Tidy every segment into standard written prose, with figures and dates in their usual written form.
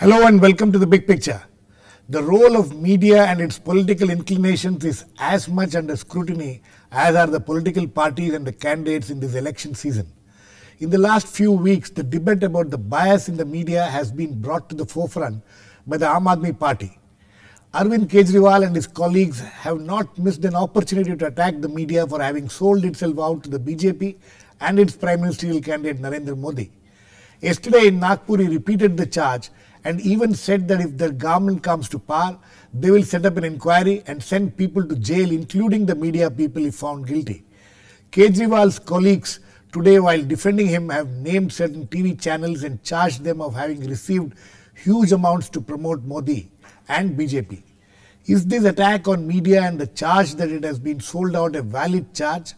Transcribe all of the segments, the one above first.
Hello and welcome to the big picture. The role of media and its political inclinations is as much under scrutiny as are the political parties and the candidates in this election season. In the last few weeks, the debate about the bias in the media has been brought to the forefront by the Aam Aadmi Party. Arvind Kejriwal and his colleagues have not missed an opportunity to attack the media for having sold itself out to the BJP and its prime ministerial candidate Narendra Modi. Yesterday in Nagpur, he repeated the charge and even said that if their government comes to power, they will set up an inquiry and send people to jail, including the media people if found guilty. Kejriwal's colleagues today, while defending him, have named certain TV channels and charged them of having received huge amounts to promote Modi and BJP. Is this attack on media and the charge that it has been sold out a valid charge,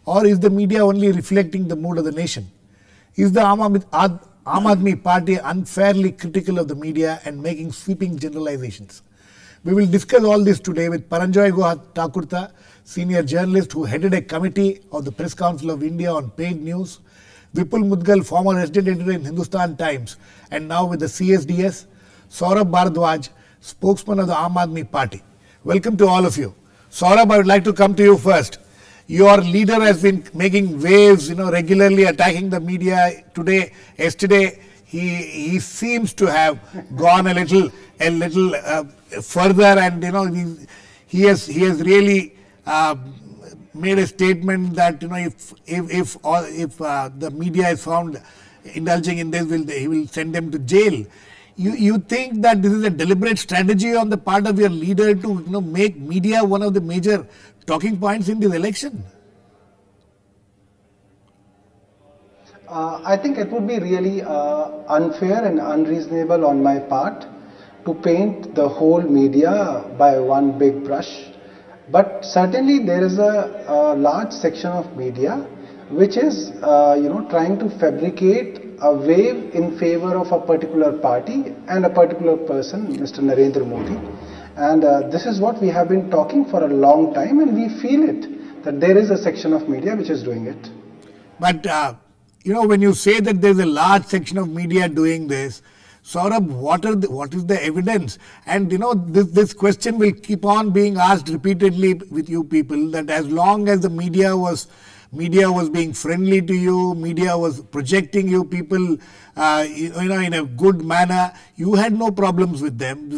or is the media only reflecting the mood of the nation? Is the Aam Aadmi Party unfairly critical of the media and making sweeping generalizations? We will discuss all this today with Paranjoy Guha Thakurta, senior journalist who headed a committee of the Press Council of India on paid news, Vipul Mudgal, former resident editor in Hindustan Times and now with the CSDS, Saurabh Bharadwaj, spokesman of the Aam Aadmi Party. Welcome to all of you. Saurabh, I would like to come to you first. Your leader has been making waves, regularly attacking the media. Yesterday, he seems to have gone a little further, and he has really made a statement that if the media is found indulging in this, he will send them to jail. You think that this is a deliberate strategy on the part of your leader to make media one of the major talking points in this election? I think it would be really unfair and unreasonable on my part to paint the whole media by one big brush. But certainly there is a large section of media which is trying to fabricate a wave in favor of a particular party and a particular person, Mr. Narendra Modi. And this is what we have been talking for a long time, and we feel it, that there is a section of media which is doing it. But, when you say that there is a large section of media doing this, Saurabh, what is the evidence? And, this question will keep on being asked repeatedly with you people, that as long as the media was being friendly to you, media was projecting you people, in a good manner, you had no problems with them.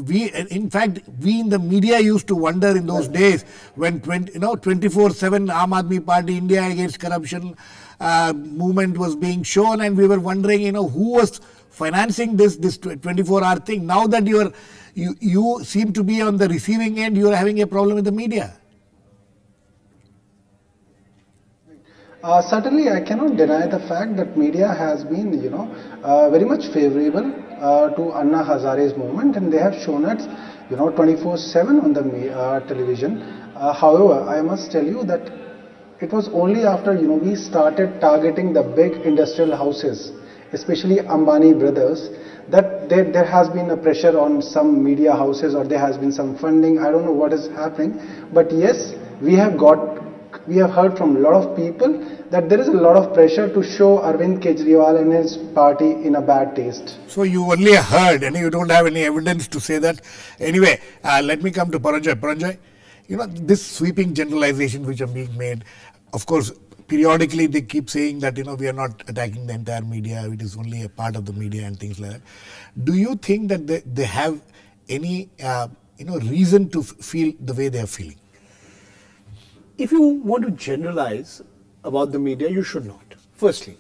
In fact, we in the media used to wonder in those days when 24/7 Aam Aadmi Party India against corruption movement was being shown, and we were wondering, who was financing this 24-hour thing. Now that you seem to be on the receiving end, you are having a problem with the media. Certainly, I cannot deny the fact that media has been, very much favorable to Anna Hazare's movement, and they have shown it, 24/7 on the television. However, I must tell you that it was only after, we started targeting the big industrial houses, especially Ambani brothers, that there has been a pressure on some media houses, or there has been some funding. I don't know what is happening, but yes, we have heard from a lot of people that there is a lot of pressure to show Arvind Kejriwal and his party in a bad taste. So you only heard and you don't have any evidence to say that. Anyway, let me come to Paranjoy. Paranjoy, this sweeping generalization which are being made, of course, periodically they keep saying that, we are not attacking the entire media, it is only a part of the media and things like that. Do you think that they have any, reason to feel the way they are feeling? If you want to generalize about the media, you should not. Firstly,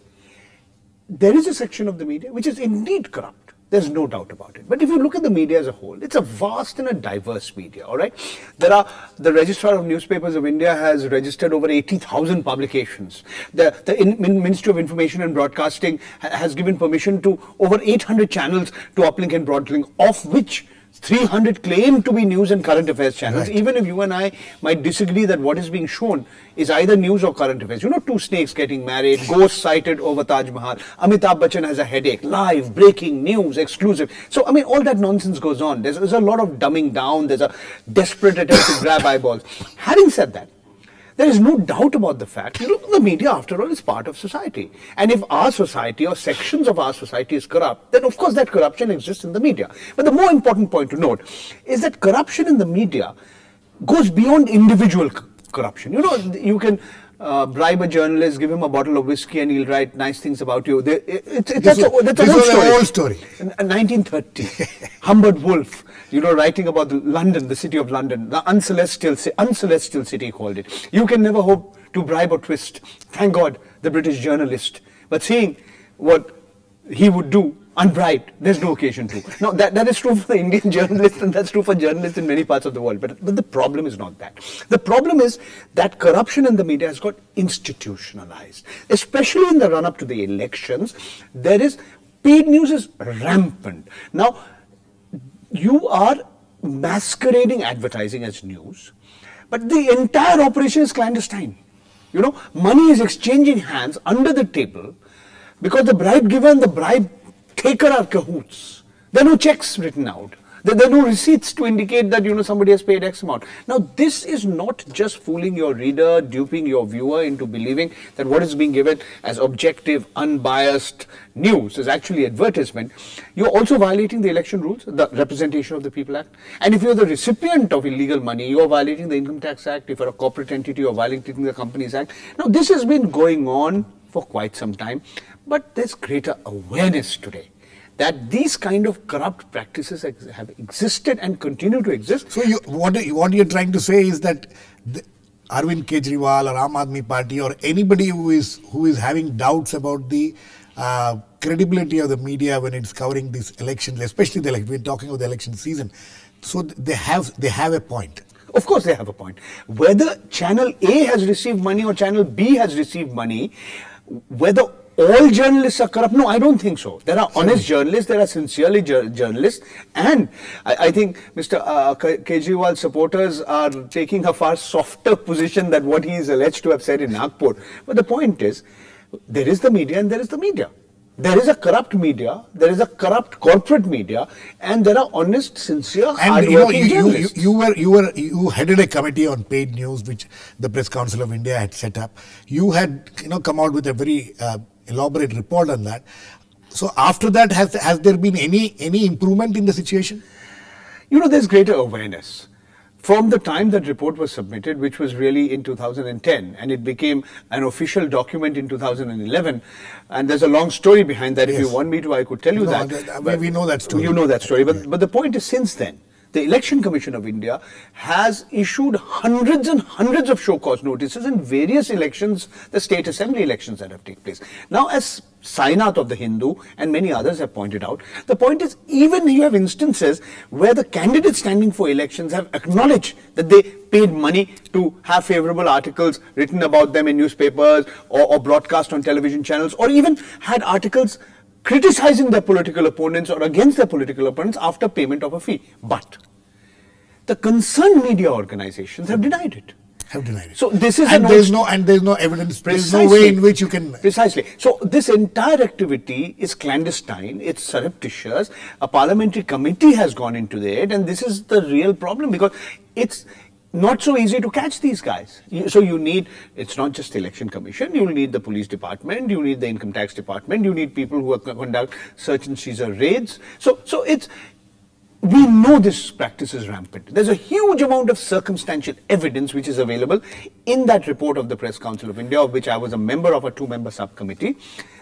there is a section of the media which is indeed corrupt. There's no doubt about it. But if you look at the media as a whole, it's a vast and a diverse media, all right? The Registrar of Newspapers of India has registered over 80,000 publications. The Ministry of Information and Broadcasting has given permission to over 800 channels to uplink and broadlink, of which 300 claim to be news and current affairs channels, right. Even if you and I might disagree that what is being shown is either news or current affairs. Two snakes getting married, ghosts sighted over Taj Mahal, Amitabh Bachchan has a headache, live, breaking news, exclusive. So, all that nonsense goes on. There's a lot of dumbing down, there's a desperate attempt to grab eyeballs. Having said that, There is no doubt about the fact, the media, after all, is part of society. And if our society or sections of our society is corrupt, then of course that corruption exists in the media. But the more important point to note is that corruption in the media goes beyond individual corruption. You can bribe a journalist, give him a bottle of whiskey, and he'll write nice things about you. That's a whole story. In 1930, Humbert Wolff, writing about London, the city of London, the uncelestial city, called it. You can never hope to bribe or twist. Thank God, the British journalist. But seeing what he would do unbribed, there's no occasion to. Now, that is true for the Indian journalist, and that's true for journalists in many parts of the world. But the problem is not that. The problem is that corruption in the media has got institutionalized. Especially in the run-up to the elections, paid news is rampant. Now, you are masquerading advertising as news, but the entire operation is clandestine. Money is exchanging hands under the table because the bribe giver and the bribe taker are cahoots. There are no checks written out. There are no receipts to indicate that somebody has paid X amount. Now, this is not just fooling your reader, duping your viewer into believing that what is being given as objective, unbiased news is actually advertisement. You're also violating the election rules, the Representation of the People Act. And if you're the recipient of illegal money, you're violating the Income Tax Act. If you're a corporate entity, you're violating the Companies Act. Now, this has been going on for quite some time, but there's greater awareness today that these kind of corrupt practices have existed and continue to exist. So what you're trying to say is that Arvind Kejriwal or Aam Aadmi Party or anybody who is having doubts about the credibility of the media when it's covering these elections, especially we're talking about the election season, so they have a point. Of course they have a point. Whether Channel A has received money or Channel B has received money, whether all journalists are corrupt? No, I don't think so. There are honest journalists, there are sincerely journalists, and I think Mr. Kejriwal's supporters are taking a far softer position than what he is alleged to have said in Nagpur. But the point is, there is the media and there is the media. There is a corrupt media, there is a corrupt corporate media, and there are honest, sincere, hardworking journalists. You headed a committee on paid news, which the Press Council of India had set up. You had come out with a very elaborate report on that. So after that, has there been any improvement in the situation? There's greater awareness. From the time that report was submitted, which was really in 2010, and it became an official document in 2011, and there's a long story behind that. Yes. If you want me to, I could tell you that. We know that story. You know that story. But the point is, since then, the Election Commission of India has issued hundreds and hundreds of show cause notices in various elections, the state assembly elections that have taken place. Now, as Sainath of the Hindu and many others have pointed out, the point is, even you have instances where the candidates standing for elections have acknowledged that they paid money to have favorable articles written about them in newspapers or broadcast on television channels, or even had articles criticizing their political opponents or against their political opponents after payment of a fee. But the concerned media organizations have denied it. So this is there's no evidence. There's no way in which you can precisely. So this entire activity is clandestine. It's surreptitious. A parliamentary committee has gone into it, and this is the real problem, because it's not so easy to catch these guys. So you need, it's not just the Election Commission, you need the police department, you need the income tax department, you need people who conduct search and seizure raids. So it's, we know this practice is rampant. There's a huge amount of circumstantial evidence which is available in that report of the Press Council of India, of which I was a member of a 2-member subcommittee.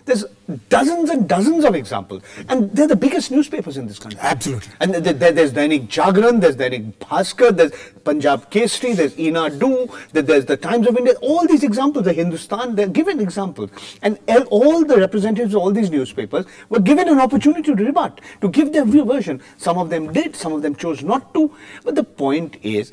There's dozens and dozens of examples, and they're the biggest newspapers in this country. Absolutely. And there's Dainik Jagran, there's Dainik Bhaskar, there's Punjab Kesari, there's Enadu, there's the Times of India. All these examples, the Hindustan, they're given examples. And all the representatives of all these newspapers were given an opportunity to rebut, to give their version. Some of them did, some of them chose not to. But the point is,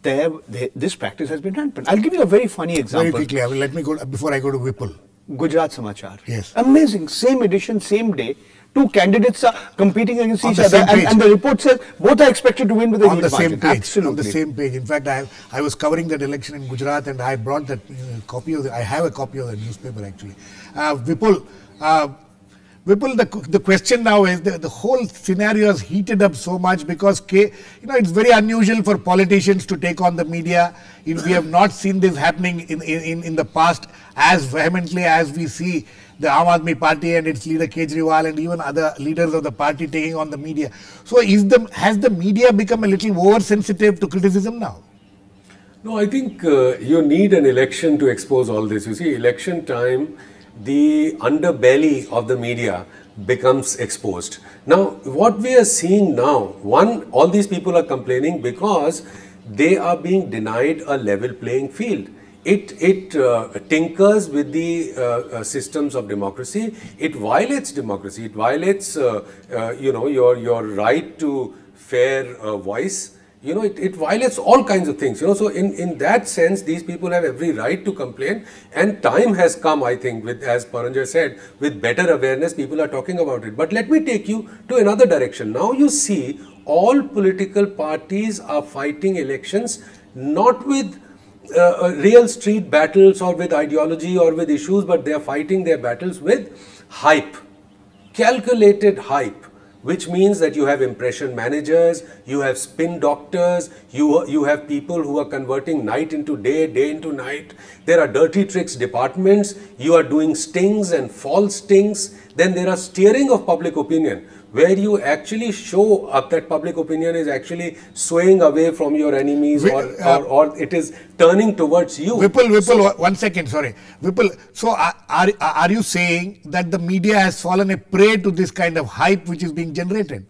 this practice has been rampant. I'll give you a very funny example. Very quickly, let me go, before I go to Vipul. Gujarat Samachar. Yes. Amazing. Same edition, same day. Two candidates are competing against each other, and the report says both are expected to win with a huge margin. Absolutely. On the same page. In fact, I was covering that election in Gujarat, and I brought that copy of I have a copy of the newspaper actually. Vipul, Vipul, the question now is the whole scenario has heated up so much because it's very unusual for politicians to take on the media. We have not seen this happening in the past as vehemently as we see the Aam Aadmi Party and its leader Kejriwal and even other leaders of the party taking on the media. So has the media become a little oversensitive to criticism now? No, I think you need an election to expose all this. You see, election time, the underbelly of the media becomes exposed. Now, what we are seeing now, one, all these people are complaining because they are being denied a level playing field. It tinkers with the systems of democracy. It violates democracy. It violates, your right to fair voice. It violates all kinds of things, so in that sense, these people have every right to complain, and time has come, I think, with, as Paranjoy said, with better awareness, people are talking about it. But let me take you to another direction. Now you see, all political parties are fighting elections, not with real street battles or with ideology or with issues, but they are fighting their battles with hype, calculated hype. Which means that you have impression managers, you have spin doctors, you have people who are converting night into day, day into night. There are dirty tricks departments, you are doing stings and false stings. Then there are steering of public opinion, where you actually show up that public opinion is actually swaying away from your enemies or it is turning towards you. Vipul, so, 1 second, sorry. Vipul, so are you saying that the media has fallen a prey to this kind of hype which is being generated?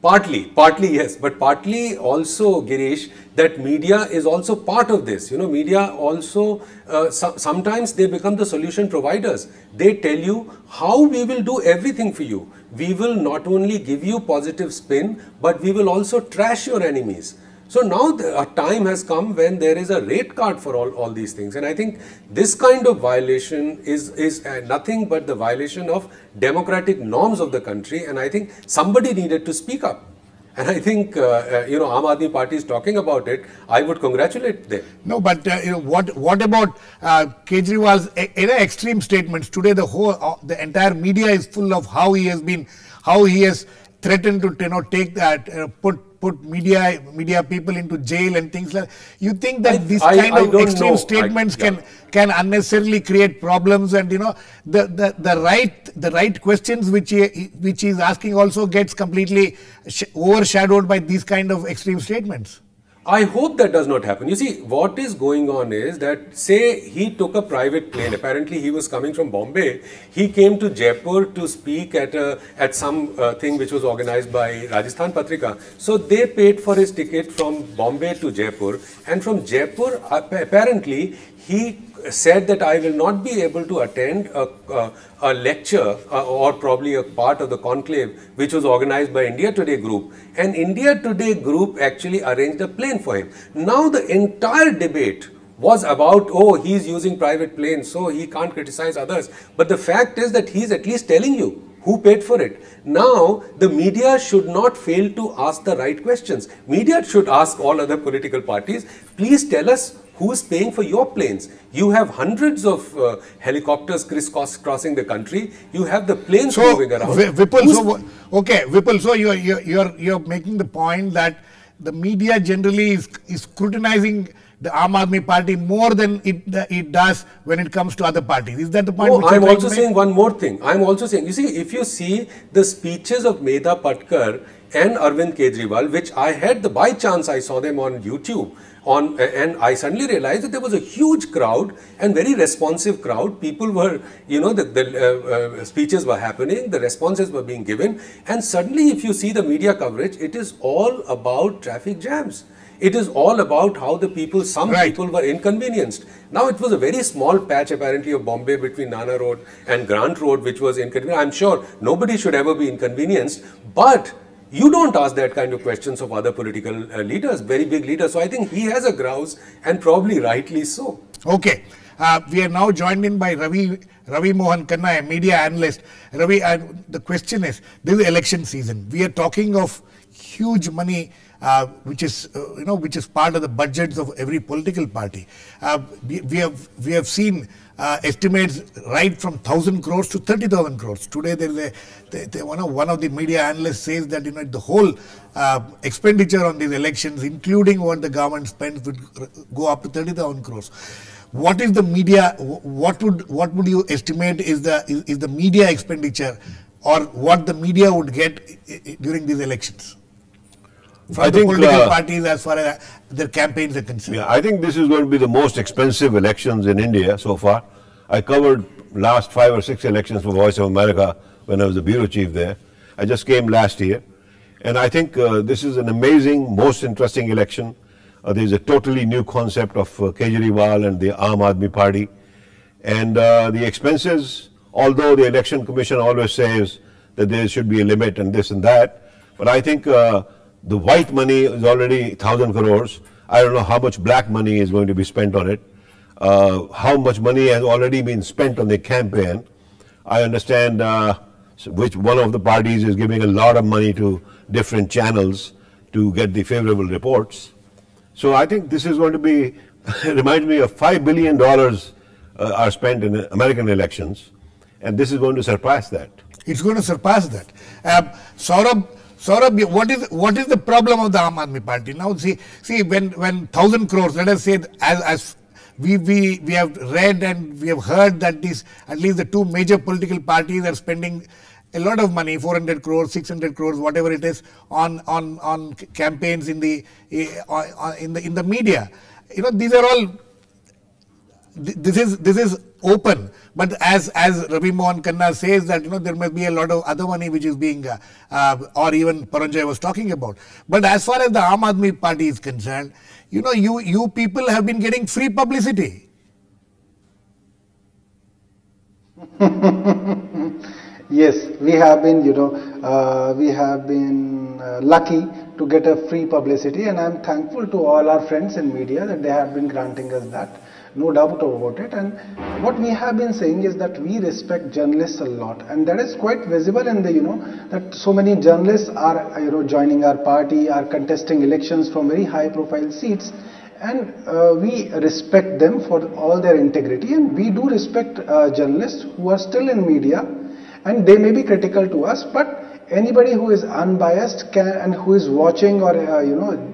Partly yes, but partly also, Girish, that media is also part of this. Media also, sometimes they become the solution providers. They tell you how we will do everything for you. We will not only give you positive spin, but we will also trash your enemies. So now a time has come when there is a rate card for all these things. And I think this kind of violation is nothing but the violation of democratic norms of the country. And I think somebody needed to speak up. And I think, Aam Aadmi Party is talking about it. I would congratulate them. No, but what about Kejriwal's extreme statements? Today, the entire media is full of how he has threatened to take that, put media people into jail and things like that. You think that this kind of extreme statements can unnecessarily create problems, and the right questions which he is asking also gets completely overshadowed by these kind of extreme statements? I hope that does not happen. You see, what is going on is that, say he took a private plane. Apparently, he was coming from Bombay. He came to Jaipur to speak at some thing which was organized by Rajasthan Patrika. So they paid for his ticket from Bombay to Jaipur, and from Jaipur, apparently, he said that I will not be able to attend a lecture or probably a part of the conclave which was organized by India Today Group. And India Today Group actually arranged a plane for him. Now the entire debate was about, oh, he's using private planes, so he can't criticize others. But the fact is that he's at least telling you who paid for it. Now, the media should not fail to ask the right questions. Media should ask all other political parties, please tell us who is paying for your planes. You have hundreds of helicopters crisscrossing the country. You have the planes moving around. Vipul, so you're making the point that the media generally is scrutinizing the Aam Aadmi Party more than it does when it comes to other parties. Is that the point? No, I'm also saying one more thing. I'm also saying, you see, if you see the speeches of Medha Patkar and Arvind Kejriwal, which I had by chance I saw them on YouTube, and I suddenly realized that there was a huge crowd and very responsive crowd. People were, the speeches were happening, the responses were being given, and suddenly if you see the media coverage, it is all about traffic jams. It is all about how some people were inconvenienced. Now it was a very small patch apparently of Bombay between Nana Road and Grant Road which was inconvenient. I'm sure nobody should ever be inconvenienced, but you don't ask that kind of questions of other political leaders, very big leaders. So I think he has a grouse, and probably rightly so. Okay. We are now joined in by Ravi Mohan Khanna, a media analyst. Ravi, the question is, this is election season. We are talking of huge money which is part of the budgets of every political party. We have seen estimates right from 1,000 crores to 30,000 crores. Today, there is one of the media analysts says that the whole expenditure on these elections, including what the government spends, would go up to 30,000 crores. What is the media? What would you estimate is the media expenditure, or what the media would get during these elections from the political parties as far as their campaigns are concerned? Yeah, I think this is going to be the most expensive elections in India so far. I covered last 5 or 6 elections for Voice of America when I was the bureau chief there. I just came last year, and I think this is an amazing, most interesting election. There's a totally new concept of Kejriwal and the Aam Aadmi Party, and the expenses, although the Election Commission always says that there should be a limit and this and that, but I think the white money is already 1,000 crores. I don't know how much black money is going to be spent on it. How much money has already been spent on the campaign. I understand which one of the parties is giving a lot of money to different channels to get the favorable reports. So I think this is going to be, reminds me of $5 billion are spent in American elections, and this is going to surpass that. It's going to surpass that. Saurabh, what is the problem of the Aam Aadmi Party? Now, see, when 1,000 crores, let us say, as we have read and we have heard that at least the 2 major political parties are spending a lot of money, 400 crores, 600 crores, whatever it is, on campaigns in the media. These are all. This is open, but as Ravi Mohan Khanna says that there must be a lot of other money which is being, or even Paranjoy was talking about. But as far as the Aam Aadmi Party is concerned, you people have been getting free publicity. Yes, we have been, lucky to get a free publicity, and I'm thankful to all our friends in media that they have been granting us that. No doubt about it. And what we have been saying is that we respect journalists a lot, and that is quite visible in the, that so many journalists are, joining our party, are contesting elections from very high profile seats, and we respect them for all their integrity, and we do respect journalists who are still in media, and they may be critical to us, but anybody who is unbiased and who is watching or,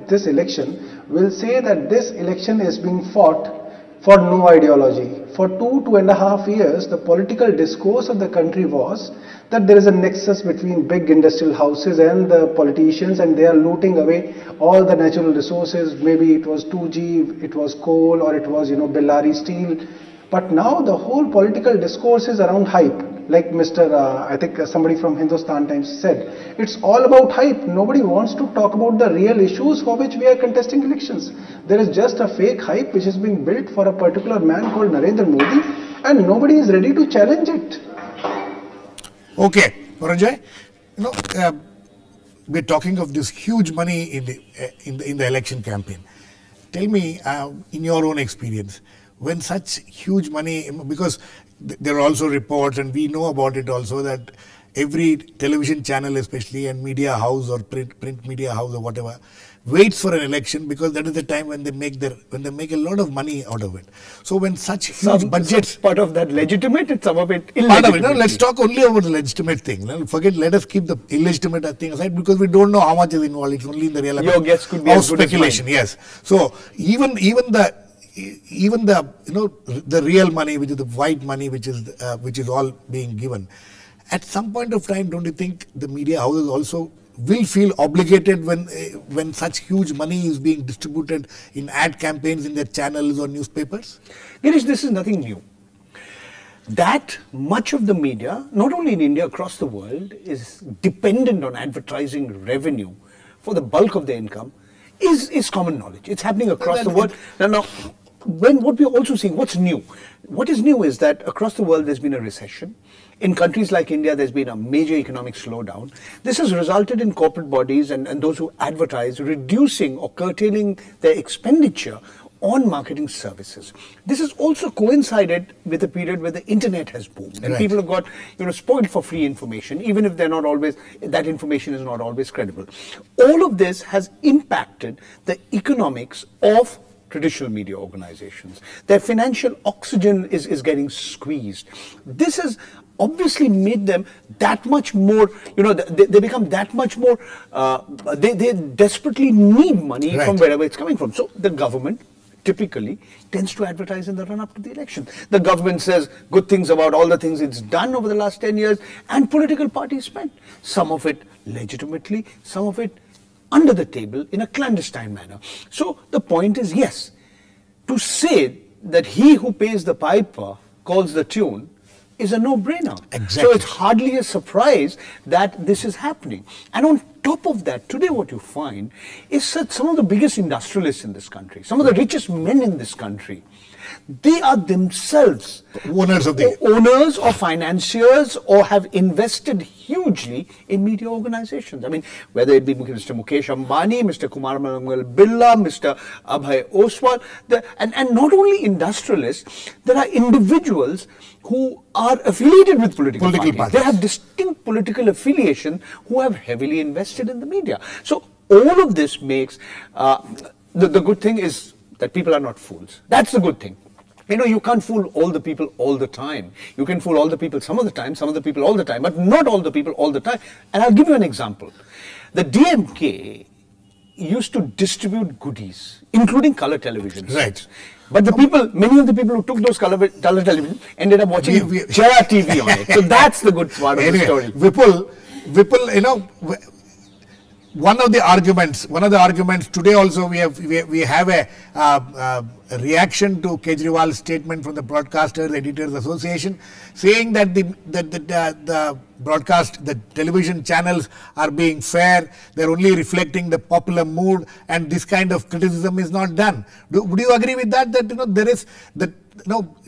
this election will say that this election is being fought for no ideology. For 2.5 years, the political discourse of the country was that there is a nexus between big industrial houses and the politicians, and they are looting away all the natural resources. Maybe it was 2G, it was coal, or it was, Bellary steel. But now the whole political discourse is around hype. Like I think somebody from Hindustan Times said, it's all about hype. Nobody wants to talk about the real issues for which we are contesting elections. There is just a fake hype which is being built for a particular man called Narendra Modi, and nobody is ready to challenge it. Okay, Paranjoy, we're talking of this huge money in the election campaign. Tell me, in your own experience, when such huge money, because there are also reports, and we know about it also, that every television channel especially, and media house or print media house or whatever, waits for an election, because that is the time when they make a lot of money out of it. So when such huge budgets, part of that legitimate, and some of it illegitimate. Part of it. Let's talk only about the legitimate thing. Let us keep the illegitimate thing aside, because we don't know how much is involved. It's only in the real. Your guess could be as good speculation. Yes. So even the the real money, which is the white money, which is all being given, at some point of time, don't you think the media houses also will feel obligated when such huge money is being distributed in ad campaigns in their channels or newspapers? Girish, this is nothing new. That much of the media, not only in India, across the world, is dependent on advertising revenue for the bulk of their income is common knowledge. It's happening across the world. Now, what we're also seeing, what's new? What is new is that across the world there's been a recession. In countries like India, there's been a major economic slowdown. This has resulted in corporate bodies and those who advertise reducing or curtailing their expenditure on marketing services. This has also coincided with a period where the internet has boomed, and people have got spoiled for free information, even if they're not always, that information is not always credible. All of this has impacted the economics of traditional media organizations. Their financial oxygen is getting squeezed. This has obviously made them that much more, they become that much more, they desperately need money from wherever it's coming from. So the government typically tends to advertise in the run-up to the election. The government says good things about all the things it's done over the last 10 years, and political parties spend. Some of it legitimately, some of it under the table in a clandestine manner. So the point is, yes, to say that he who pays the piper calls the tune is a no-brainer. Exactly. So it's hardly a surprise that this is happening. And on top of that, today what you find is that some of the biggest industrialists in this country, some of the richest men in this country, they are themselves owners or financiers, or have invested hugely in media organizations. I mean, whether it be Mr. Mukesh Ambani, Mr. Kumar Mangal Birla, Mr. Abhay Oswal, and not only industrialists, there are individuals who are affiliated with political parties. They have distinct political affiliation who have heavily invested in the media. So all of this makes, the good thing is that people are not fools. That's the good thing. You can't fool all the people all the time. You can fool all the people some of the time, some of the people all the time, but not all the people all the time. And I'll give you an example. The DMK used to distribute goodies, including color televisions. Right. But many of the people who took those color television ended up watching Jaya TV on it. So that's the good part of the story. Vipul, one of the arguments today also we have a reaction to Kejriwal's statement from the Broadcasters Editors Association, saying that the television channels are being fair, they're only reflecting the popular mood, and this kind of criticism is not done. Would you agree with that? That there is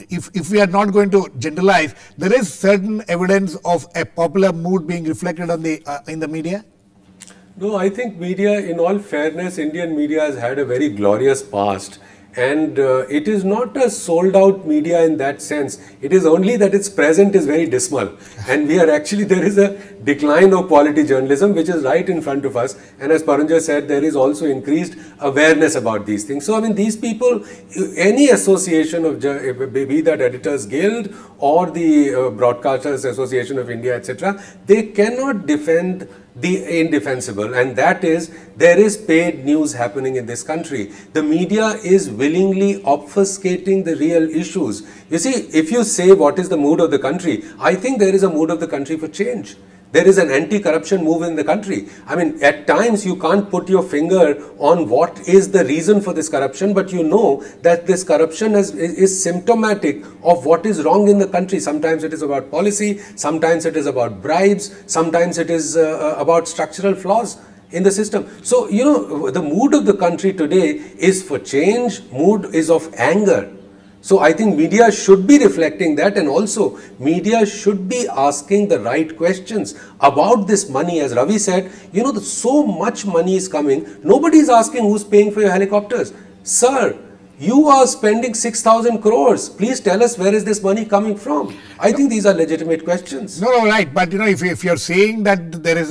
if we are not going to generalize, there is certain evidence of a popular mood being reflected on in the media? No, I think media, in all fairness, Indian media has had a very glorious past. And it is not a sold out media in that sense. It is only that its present is very dismal. And there is a decline of quality journalism, which is right in front of us. And as Paranjoy said, there is also increased awareness about these things. So, I mean, these people, any association of, be that Editors Guild or the Broadcasters Association of India, etc., they cannot defend the indefensible, and that is, there is paid news happening in this country. The media is willingly obfuscating the real issues. You see, if you say what is the mood of the country, I think there is a mood of the country for change. There is an anti-corruption move in the country. I mean, at times you can't put your finger on what is the reason for this corruption, but you know that this corruption is symptomatic of what is wrong in the country. Sometimes it is about policy, sometimes it is about bribes, sometimes it is about structural flaws in the system. So, the mood of the country today is for change, mood is of anger. So I think media should be reflecting that, and also media should be asking the right questions about this money. As Ravi said, so much money is coming. Nobody is asking who's paying for your helicopters. Sir, you are spending 6,000 crores. Please tell us, where is this money coming from? I think these are legitimate questions. No, right. But if you're saying that there is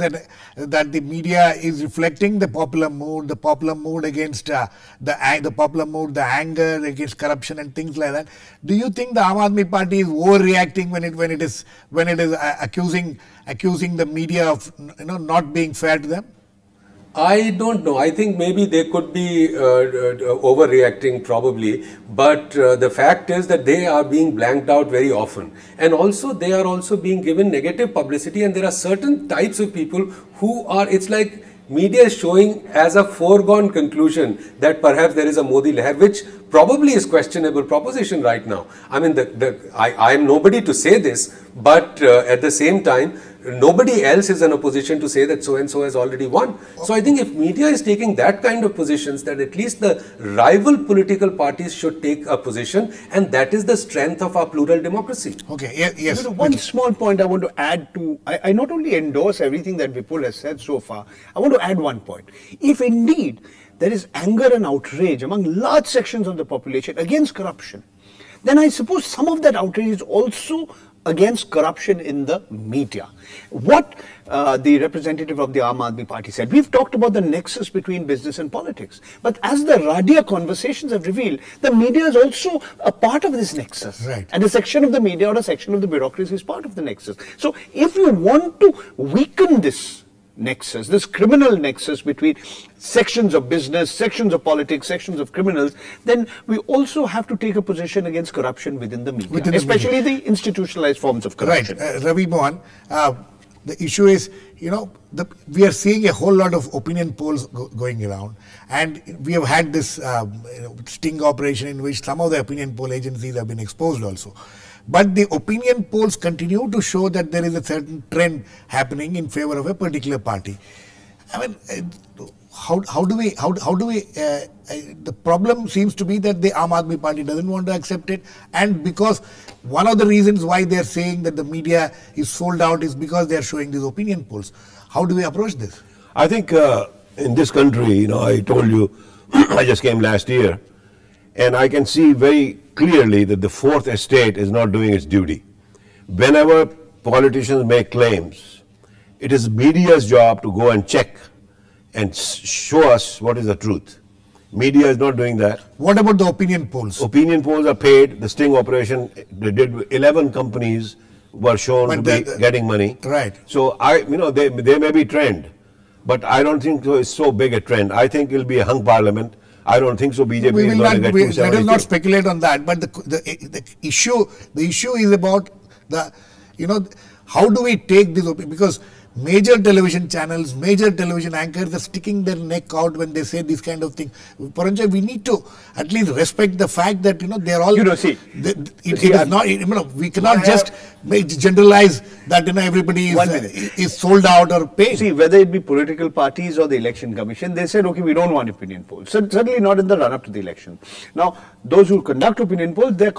that the media is reflecting the popular mood against the popular mood, the anger against corruption and things like that, do you think the Aam Aadmi Party is overreacting when it is accusing the media of not being fair to them? I don't know. I think maybe they could be overreacting probably, but the fact is that they are being blanked out very often, and also they are also being given negative publicity, and there are certain types of people who are, it's like media is showing as a foregone conclusion that perhaps there is a Modi Leher, which probably is questionable proposition right now. I mean, I am nobody to say this, but at the same time, nobody else is in a position to say that so-and-so has already won. So I think if media is taking that kind of positions, that at least the rival political parties should take a position, and that is the strength of our plural democracy. Okay, yes. One small point I want to add to, I not only endorse everything that Vipul has said so far, I want to add one point. If indeed there is anger and outrage among large sections of the population against corruption, then I suppose some of that outrage is also against corruption in the media. What the representative of the Aam Aadmi Party said, we've talked about the nexus between business and politics. But as the Radia conversations have revealed, the media is also a part of this nexus. Right. And a section of the media or a section of the bureaucracy is part of the nexus. So if you want to weaken this nexus, this criminal nexus between sections of business, sections of politics, sections of criminals, then we also have to take a position against corruption within the media, especially the institutionalized forms of corruption. Right. Ravi, Mohan, the issue is, we are seeing a whole lot of opinion polls going around, and we have had this sting operation in which some of the opinion poll agencies have been exposed also. But the opinion polls continue to show that there is a certain trend happening in favor of a particular party. I mean, how do we, the problem seems to be that the Aam Aadmi Party doesn't want to accept it, and because one of the reasons why they are saying that the media is sold out is because they are showing these opinion polls. How do we approach this? I think in this country, I told you, I just came last year, and I can see very clearly that the fourth estate is not doing its duty. Whenever politicians make claims, it is media's job to go and check and show us what is the truth. Media is not doing that. What about the opinion polls? Opinion polls are paid. The sting operation, they did 11 companies were shown to be getting money. Right. So they may be trend, but I don't think it's so big a trend. I think it will be a hung parliament. I don't think so. BJP is going to get 272. Let us not speculate on that. But the issue is about how do we take this, because major television channels, major television anchors are sticking their neck out when they say this kind of thing. Paranjoy, we need to at least respect the fact that they are all. We cannot just generalize that everybody is sold out or paid. See, whether it be political parties or the election commission, they said, okay, we don't want opinion polls. Certainly not in the run-up to the election. Now, those who conduct opinion polls, their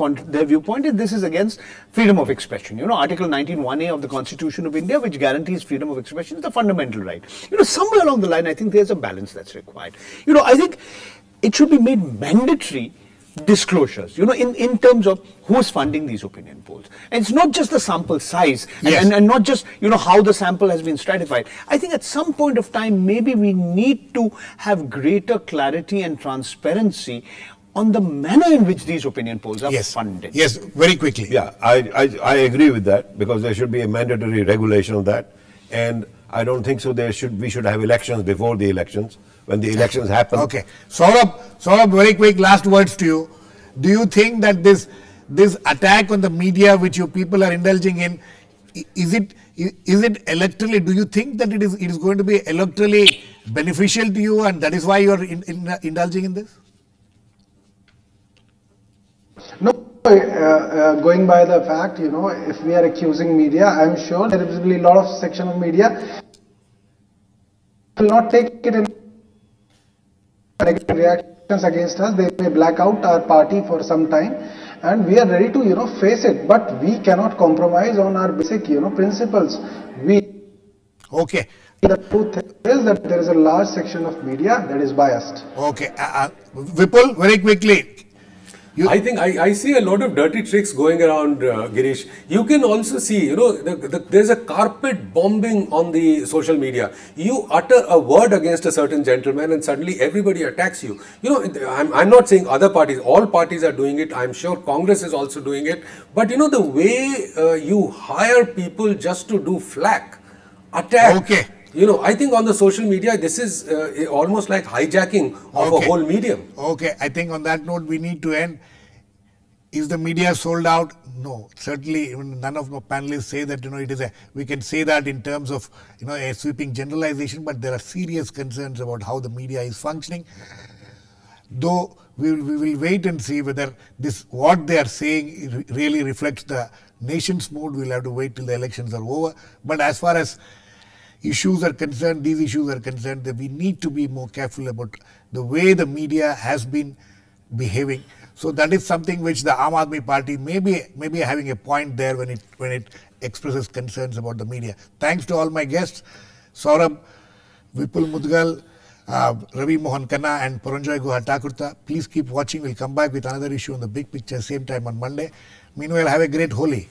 viewpoint is this is against freedom of expression. Article 19(1)(a) of the Constitution of India, which guarantees freedom of expression, is the fundamental right. Somewhere along the line, I think there's a balance that's required. I think it should be made mandatory disclosures, in terms of who's funding these opinion polls. And it's not just the sample size and not just, how the sample has been stratified. I think at some point of time, maybe we need to have greater clarity and transparency on the manner in which these opinion polls are funded. Yes, very quickly. Yeah, I agree with that, because there should be a mandatory regulation of that. And I don't think so we should have elections before the elections. When the elections happen. Okay. Saurabh, very quick last words to you. Do you think that this attack on the media which you people are indulging in, is it electorally, do you think that it is going to be electorally beneficial to you, and that is why you are indulging in this? No, going by the fact, if we are accusing media, I am sure there will be a lot of section of media will not take it in negative reactions against us. They may black out our party for some time, and we are ready to face it, but we cannot compromise on our basic principles. Okay. The truth is that there is a large section of media that is biased. Okay. Vipul, very quickly. I think I see a lot of dirty tricks going around, Girish. You can also see, there's a carpet bombing on the social media. You utter a word against a certain gentleman and suddenly everybody attacks you. I'm not saying other parties, all parties are doing it. I'm sure Congress is also doing it. But the way you hire people just to do flack, attack. Okay. I think on the social media, this is almost like hijacking of a whole medium. Okay, I think on that note, we need to end. Is the media sold out? No, certainly none of my panelists say that, it is we can say that in terms of, a sweeping generalization, but there are serious concerns about how the media is functioning. Though we will wait and see whether what they are saying really reflects the nation's mood. We'll have to wait till the elections are over. But as far as issues are concerned, these issues are concerned, that we need to be more careful about the way the media has been behaving. So that is something which the Aam Aadmi Party may be having a point there when it expresses concerns about the media. Thanks to all my guests, Saurabh, Vipul, Mudgal, Ravi, Mohan, Khanna, and Paranjoy, Guha, Thakurta. Please keep watching. We'll come back with another issue on the big picture same time on Monday. Meanwhile, have a great Holi.